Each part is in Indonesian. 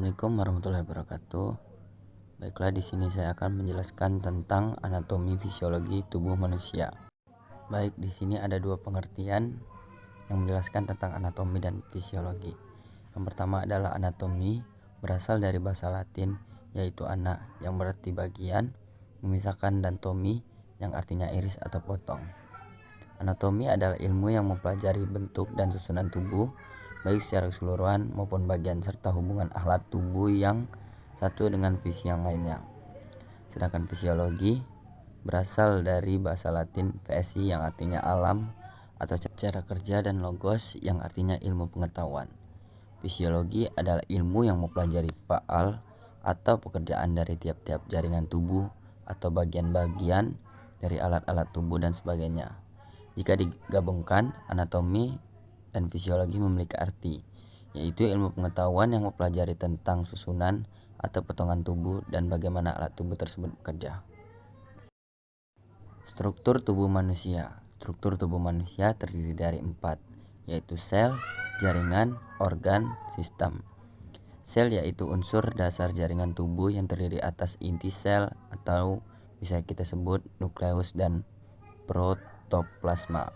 Assalamualaikum warahmatullahi wabarakatuh. Baiklah, di sini saya akan menjelaskan tentang anatomi fisiologi tubuh manusia. Baik, di sini ada dua pengertian yang menjelaskan tentang anatomi dan fisiologi. Yang pertama adalah anatomi, berasal dari bahasa Latin yaitu ana, yang berarti bagian, memisahkan, dan tomi, yang artinya iris atau potong. Anatomi adalah ilmu yang mempelajari bentuk dan susunan tubuh, baik secara keseluruhan maupun bagian, serta hubungan alat tubuh yang satu dengan fisik yang lainnya. Sedangkan fisiologi berasal dari bahasa Latin physi, yang artinya alam atau cara kerja, dan logos, yang artinya ilmu pengetahuan. Fisiologi adalah ilmu yang mempelajari faal atau pekerjaan dari tiap-tiap jaringan tubuh atau bagian-bagian dari alat-alat tubuh dan sebagainya. Jika digabungkan, anatomi dan fisiologi memiliki arti, yaitu ilmu pengetahuan yang mempelajari tentang susunan atau potongan tubuh dan bagaimana alat tubuh tersebut bekerja. Struktur tubuh manusia. Struktur tubuh manusia terdiri dari 4, yaitu sel, jaringan, organ, sistem. Sel yaitu unsur dasar jaringan tubuh yang terdiri atas inti sel atau bisa kita sebut nukleus dan protoplasma.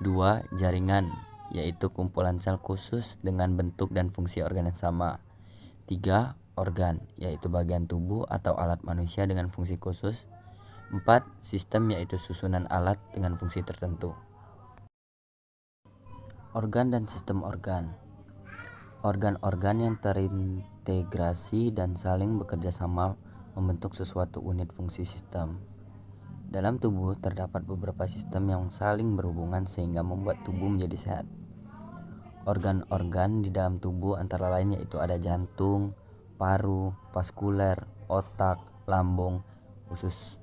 2. Jaringan, yaitu kumpulan sel khusus dengan bentuk dan fungsi organ yang sama. 3. Organ, yaitu bagian tubuh atau alat manusia dengan fungsi khusus. 4. Sistem, yaitu susunan alat dengan fungsi tertentu. Organ dan sistem organ. Organ-organ yang terintegrasi dan saling bekerja sama membentuk sesuatu unit fungsi sistem. Dalam tubuh terdapat beberapa sistem yang saling berhubungan sehingga membuat tubuh menjadi sehat. Organ-organ di dalam tubuh antara lain yaitu ada jantung, paru, vaskuler, otak, lambung, usus,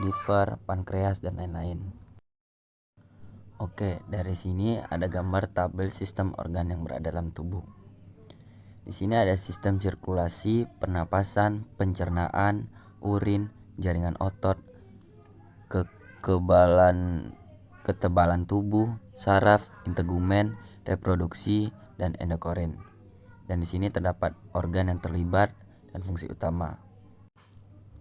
liver, pankreas, dan lain-lain. Oke, dari sini ada gambar tabel sistem organ yang berada dalam tubuh. Di sini ada sistem sirkulasi, pernapasan, pencernaan, urin, jaringan otot, ketebalan tubuh, saraf, integumen, reproduksi, dan endokrin. Dan di sini terdapat organ yang terlibat dan fungsi utama.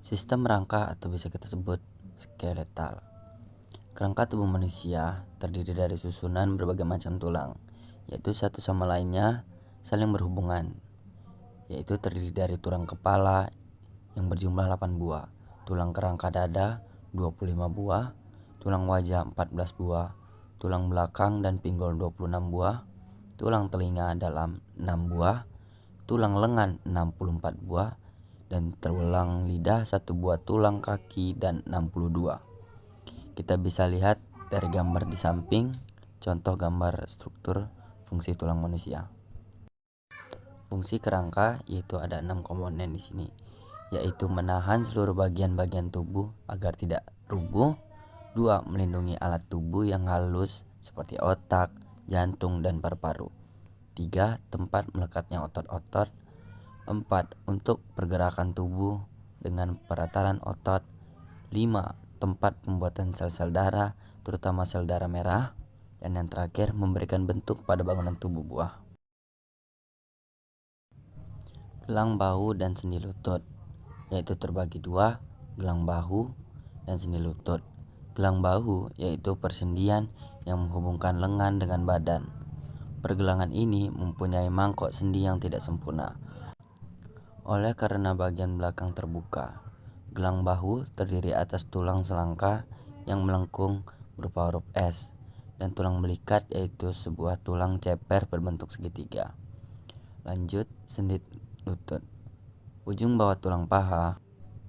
Sistem rangka atau bisa kita sebut skeletal. Kerangka tubuh manusia terdiri dari susunan berbagai macam tulang, yaitu satu sama lainnya saling berhubungan, yaitu terdiri dari tulang kepala yang berjumlah 8 buah, tulang kerangka dada 25 buah, tulang wajah 14 buah, tulang belakang dan pinggul 26 buah, tulang telinga dalam 6 buah, tulang lengan 64 buah, dan tulang lidah 1 buah, tulang kaki dan 62. Kita bisa lihat dari gambar di samping, contoh gambar struktur fungsi tulang manusia. Fungsi kerangka yaitu ada 6 komponen di sini, yaitu menahan seluruh bagian-bagian tubuh agar tidak rubuh. 2. Melindungi alat tubuh yang halus seperti otak, jantung, dan paru-paru. 3. Tempat melekatnya otot-otot. 4. Untuk pergerakan tubuh dengan perataran otot. 5. Tempat pembuatan sel-sel darah, terutama sel darah merah. Dan yang terakhir, memberikan bentuk pada bangunan tubuh buah. Gelang bahu dan sendi lutut, yaitu terbagi 2, gelang bahu dan sendi lutut. Gelang bahu yaitu persendian yang menghubungkan lengan dengan badan. Pergelangan ini mempunyai mangkok sendi yang tidak sempurna, oleh karena bagian belakang terbuka. Gelang bahu terdiri atas tulang selangka yang melengkung berupa huruf S, dan tulang belikat yaitu sebuah tulang ceper berbentuk segitiga. Lanjut, sendi lutut. Ujung bawah tulang paha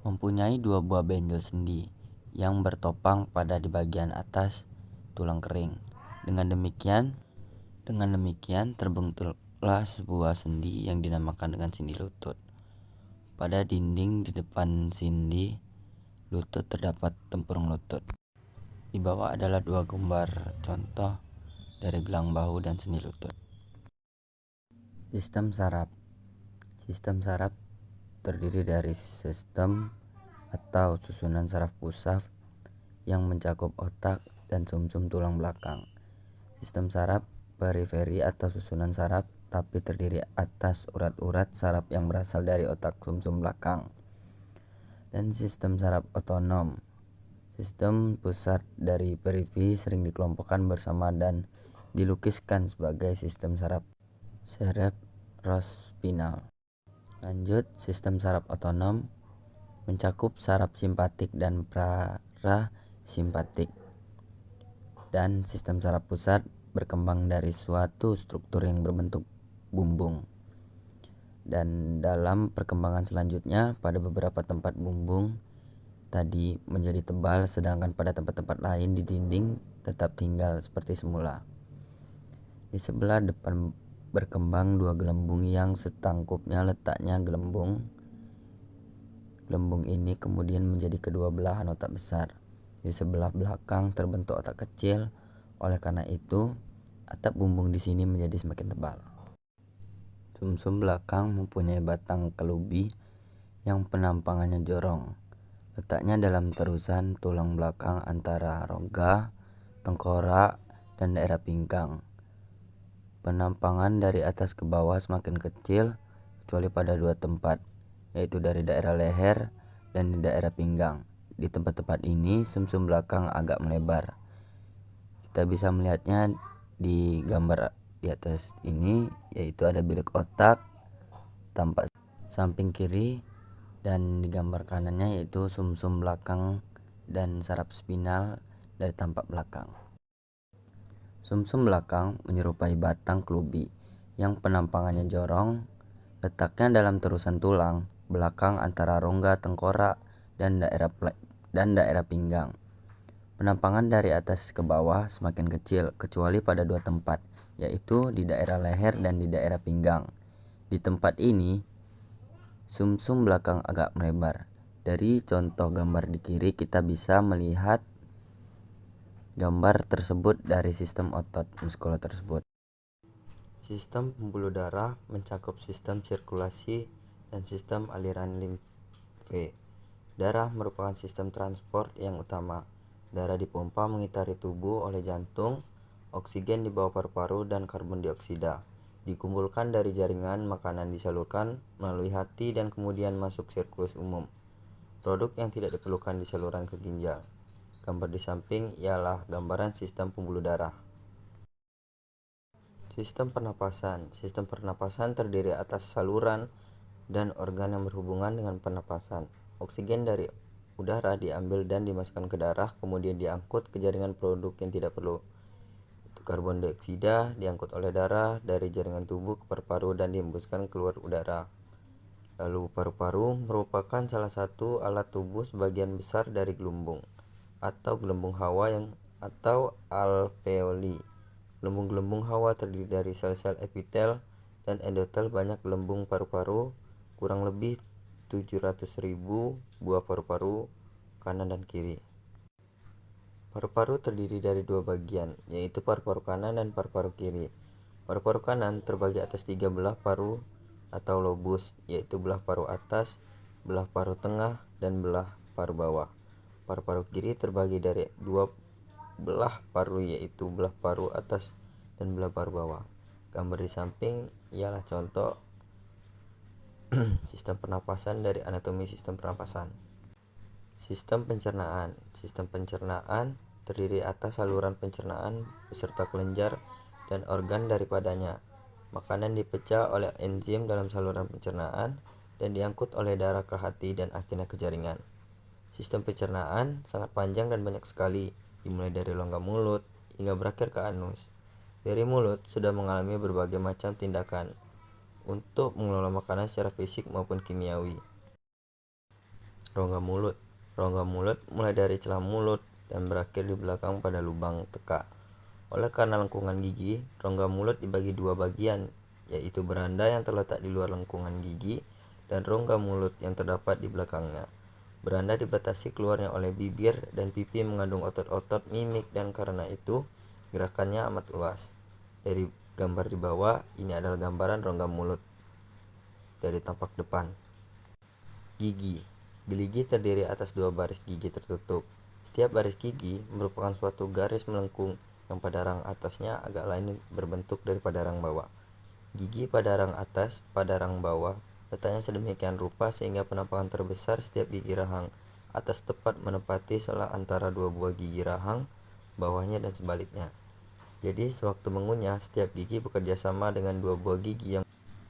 mempunyai 2 buah benjol sendi yang bertopang pada di bagian atas tulang kering. Dengan demikian terbentuklah sebuah sendi yang dinamakan dengan sendi lutut. Pada dinding di depan sendi lutut terdapat tempurung lutut. Di bawah adalah 2 gambar contoh dari gelang bahu dan sendi lutut. Sistem saraf. Sistem saraf terdiri dari sistem atau susunan saraf pusat yang mencakup otak dan sumsum tulang belakang. Sistem saraf periferi atau susunan saraf tapi terdiri atas urat-urat saraf yang berasal dari otak sumsum belakang. Dan sistem saraf otonom. Sistem pusat dari perifi sering dikelompokkan bersama dan dilukiskan sebagai sistem saraf cerebrospinal. Lanjut, sistem saraf otonom mencakup saraf simpatik dan parasimpatik. Dan sistem saraf pusat berkembang dari suatu struktur yang berbentuk bumbung. Dan dalam perkembangan selanjutnya, pada beberapa tempat bumbung tadi menjadi tebal, sedangkan pada tempat-tempat lain di dinding tetap tinggal seperti semula. Di sebelah depan berkembang dua gelembung yang setangkupnya letaknya gelembung. Gelembung ini kemudian menjadi kedua belahan otak besar. Di sebelah belakang terbentuk otak kecil. Oleh karena itu, atap bumbung di sini menjadi semakin tebal. Sumsum belakang mempunyai batang kelubi yang penampangannya jorong. Letaknya dalam terusan tulang belakang antara rongga, tengkorak, dan daerah pinggang. Penampangan dari atas ke bawah semakin kecil kecuali pada dua tempat, yaitu dari daerah leher dan di daerah pinggang. Di tempat-tempat ini sumsum belakang agak melebar. Kita bisa melihatnya di gambar di atas ini, yaitu ada bilik otak tampak samping kiri, dan di gambar kanannya yaitu sumsum belakang dan saraf spinal dari tampak belakang. Sumsum belakang menyerupai batang kelubi yang penampangannya jorong, letaknya dalam terusan tulang belakang antara rongga, tengkorak, dan daerah pinggang. Penampangan dari atas ke bawah semakin kecil kecuali pada dua tempat, yaitu di daerah leher dan di daerah pinggang. Di tempat ini sumsum belakang agak melebar. Dari contoh gambar di kiri kita bisa melihat gambar tersebut dari sistem otot muskular tersebut. Sistem pembuluh darah mencakup sistem sirkulasi dan sistem aliran limfe. Darah merupakan sistem transport yang utama. Darah dipompa mengitari tubuh oleh jantung, oksigen dibawa paru-paru dan karbon dioksida dikumpulkan dari jaringan makanan disalurkan melalui hati dan kemudian masuk sirkulasi umum. Produk yang tidak diperlukan di saluran ke ginjal. Gambar di samping ialah gambaran sistem pembuluh darah. Sistem pernapasan. Sistem pernapasan terdiri atas saluran dan organ yang berhubungan dengan pernapasan. Oksigen dari udara diambil dan dimasukkan ke darah, kemudian diangkut ke jaringan produk yang tidak perlu. Karbon dioksida diangkut oleh darah dari jaringan tubuh ke paru-paru dan dihembuskan keluar udara. Lalu paru-paru merupakan salah satu alat tubuh sebagian besar dari gelembung atau gelembung hawa atau alveoli. Gelembung-gelembung hawa terdiri dari sel-sel epitel dan endotel. Banyak gelembung paru-paru, kurang lebih 700.000 buah paru-paru kanan dan kiri. Paru-paru terdiri dari dua bagian, yaitu paru-paru kanan dan paru-paru kiri. Paru-paru kanan terbagi atas tiga belah paru atau lobus, yaitu belah paru atas, belah paru tengah, dan belah paru bawah. Paru-paru kiri terbagi dari dua belah paru, yaitu belah paru atas dan belah paru bawah. Gambar di samping ialah contoh sistem pernapasan dari anatomi sistem pernapasan. Sistem pencernaan. Sistem pencernaan terdiri atas saluran pencernaan beserta kelenjar dan organ daripadanya. Makanan dipecah oleh enzim dalam saluran pencernaan dan diangkut oleh darah ke hati dan akhirnya ke jaringan. Sistem pencernaan sangat panjang dan banyak sekali, dimulai dari rongga mulut hingga berakhir ke anus. Dari mulut sudah mengalami berbagai macam tindakan untuk mengelola makanan secara fisik maupun kimiawi. Rongga mulut. Rongga mulut mulai dari celah mulut dan berakhir di belakang pada lubang tekak. Oleh karena lengkungan gigi, rongga mulut dibagi dua bagian, yaitu beranda yang terletak di luar lengkungan gigi dan rongga mulut yang terdapat di belakangnya. Beranda dibatasi keluarnya oleh bibir dan pipi mengandung otot-otot mimik dan karena itu gerakannya amat luas. Dari gambar di bawah, ini adalah gambaran rongga mulut dari tampak depan. Gigi. Gigi terdiri atas dua baris gigi tertutup. Setiap baris gigi merupakan suatu garis melengkung yang pada rang atasnya agak lain berbentuk daripada rang bawah. Gigi pada rang atas pada rang bawah letaknya sedemikian rupa sehingga penampakan terbesar setiap gigi rahang atas tepat menepati sela antara dua buah gigi rahang bawahnya dan sebaliknya. Jadi sewaktu mengunyah, setiap gigi bekerja sama dengan dua buah gigi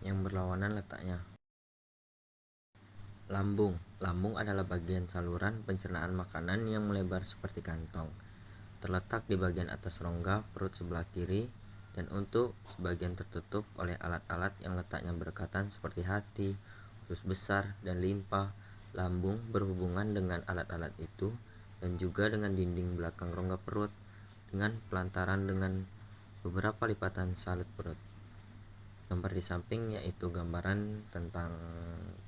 yang berlawanan letaknya. Lambung. Lambung adalah bagian saluran pencernaan makanan yang melebar seperti kantong. Terletak di bagian atas rongga perut sebelah kiri dan untuk sebagian tertutup oleh alat-alat yang letaknya berdekatan seperti hati, usus besar, dan limpa. Lambung berhubungan dengan alat-alat itu dan juga dengan dinding belakang rongga perut dengan pelantaran dengan beberapa lipatan salut perut. Gambar di samping yaitu gambaran tentang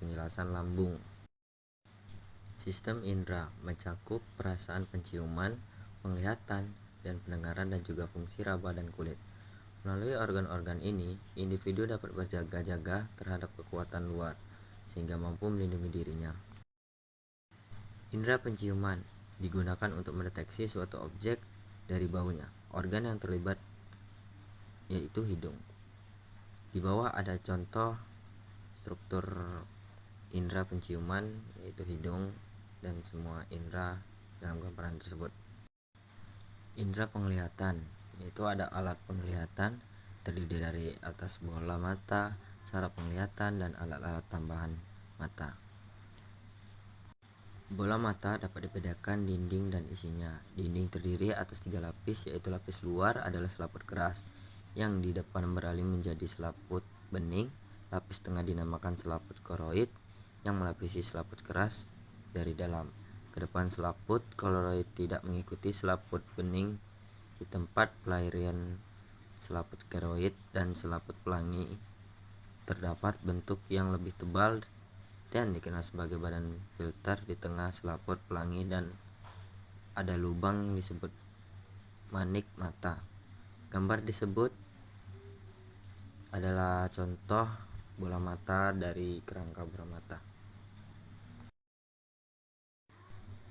penjelasan lambung. Sistem indera mencakup perasaan penciuman, penglihatan, dan pendengaran dan juga fungsi raba dan kulit. Melalui organ-organ ini, individu dapat berjaga-jaga terhadap kekuatan luar, sehingga mampu melindungi dirinya. Indera penciuman digunakan untuk mendeteksi suatu objek dari baunya. Organ yang terlibat yaitu hidung. Di bawah ada contoh struktur indera penciuman yaitu hidung dan semua indera dalam gambaran tersebut. Indera penglihatan yaitu ada alat penglihatan terdiri dari atas bola mata, saraf penglihatan, dan alat-alat tambahan mata. Bola mata dapat dibedakan dinding dan isinya. Dinding terdiri atas 3 lapis yaitu lapis luar adalah selaput keras yang di depan beralih menjadi selaput bening. Lapis tengah dinamakan selaput koroid yang melapisi selaput keras dari dalam. Ke depan selaput koroid tidak mengikuti selaput bening. Di tempat pelarian selaput koroid dan selaput pelangi terdapat bentuk yang lebih tebal dan dikenal sebagai badan filter di tengah selaput pelangi dan ada lubang disebut manik mata. Gambar disebut adalah contoh bola mata dari kerangka bermata.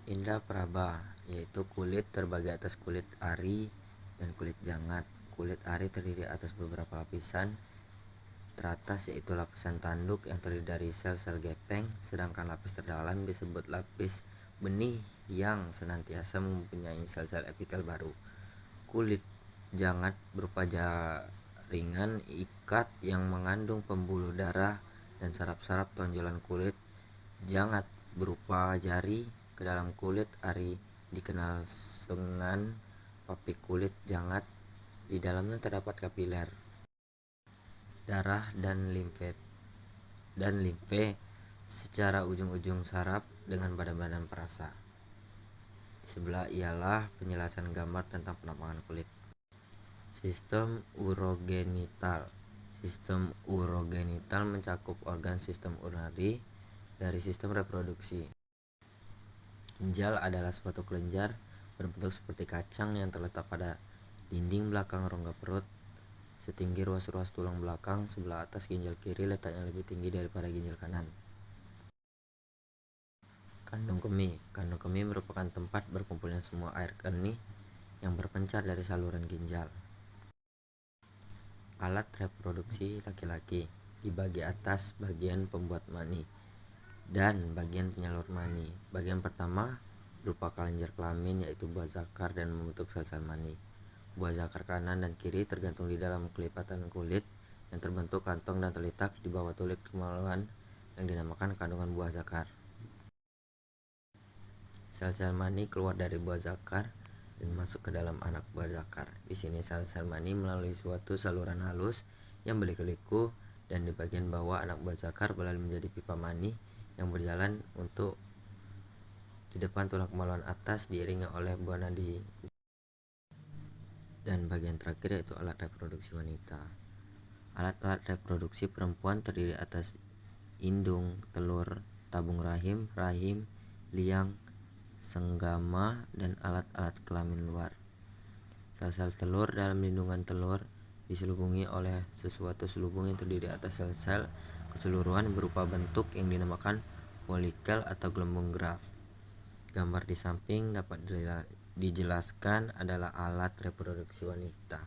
Indra peraba yaitu kulit terbagi atas kulit ari dan kulit jangat. Kulit ari terdiri atas beberapa lapisan. Teratas yaitu lapisan tanduk yang terdiri dari sel-sel gepeng, sedangkan lapis terdalam disebut lapis benih yang senantiasa mempunyai sel-sel epitel baru. Kulit jangat berupa jaringan ikat yang mengandung pembuluh darah dan saraf-saraf tonjolan kulit jangat berupa jari ke dalam kulit ari dikenal dengan papik kulit jangat. Di dalamnya terdapat kapiler, darah dan limfe secara ujung-ujung saraf dengan badan-badan perasa. Di sebelah ialah penjelasan gambar tentang penampakan kulit. Sistem urogenital. Sistem urogenital mencakup organ sistem urinari dari sistem reproduksi. Ginjal adalah suatu kelenjar berbentuk seperti kacang yang terletak pada dinding belakang rongga perut setinggi ruas-ruas tulang belakang sebelah atas. Ginjal kiri letaknya lebih tinggi daripada ginjal kanan. Kandung kemih. Kandung kemih merupakan tempat berkumpulnya semua air kemih yang berpencar dari saluran ginjal. Alat reproduksi laki-laki. Di bagian atas bagian pembuat mani dan bagian penyalur mani. Bagian pertama berupa kelenjar kelamin yaitu buah zakar dan membentuk sel-sel mani. Buah zakar kanan dan kiri tergantung di dalam kelipatan kulit yang terbentuk kantong dan terletak di bawah tulik kemaluan yang dinamakan kandungan buah zakar. Sel-sel mani keluar dari buah zakar dan masuk ke dalam anak buah zakar. Di sini sel-sel mani melalui suatu saluran halus yang berliku-liku dan di bagian bawah anak buah zakar beralih menjadi pipa mani yang berjalan untuk di depan tulang kemaluan atas diiringi oleh buah nadi. Dan bagian terakhir yaitu alat reproduksi wanita. Alat-alat reproduksi perempuan terdiri atas indung, telur, tabung rahim, liang, senggama, dan alat-alat kelamin luar. Sel-sel telur dalam lindungan telur diselubungi oleh sesuatu selubung yang terdiri atas sel-sel keseluruhan berupa bentuk yang dinamakan folikel atau gelembung graf. Gambar di samping dapat dijelaskan adalah alat reproduksi wanita.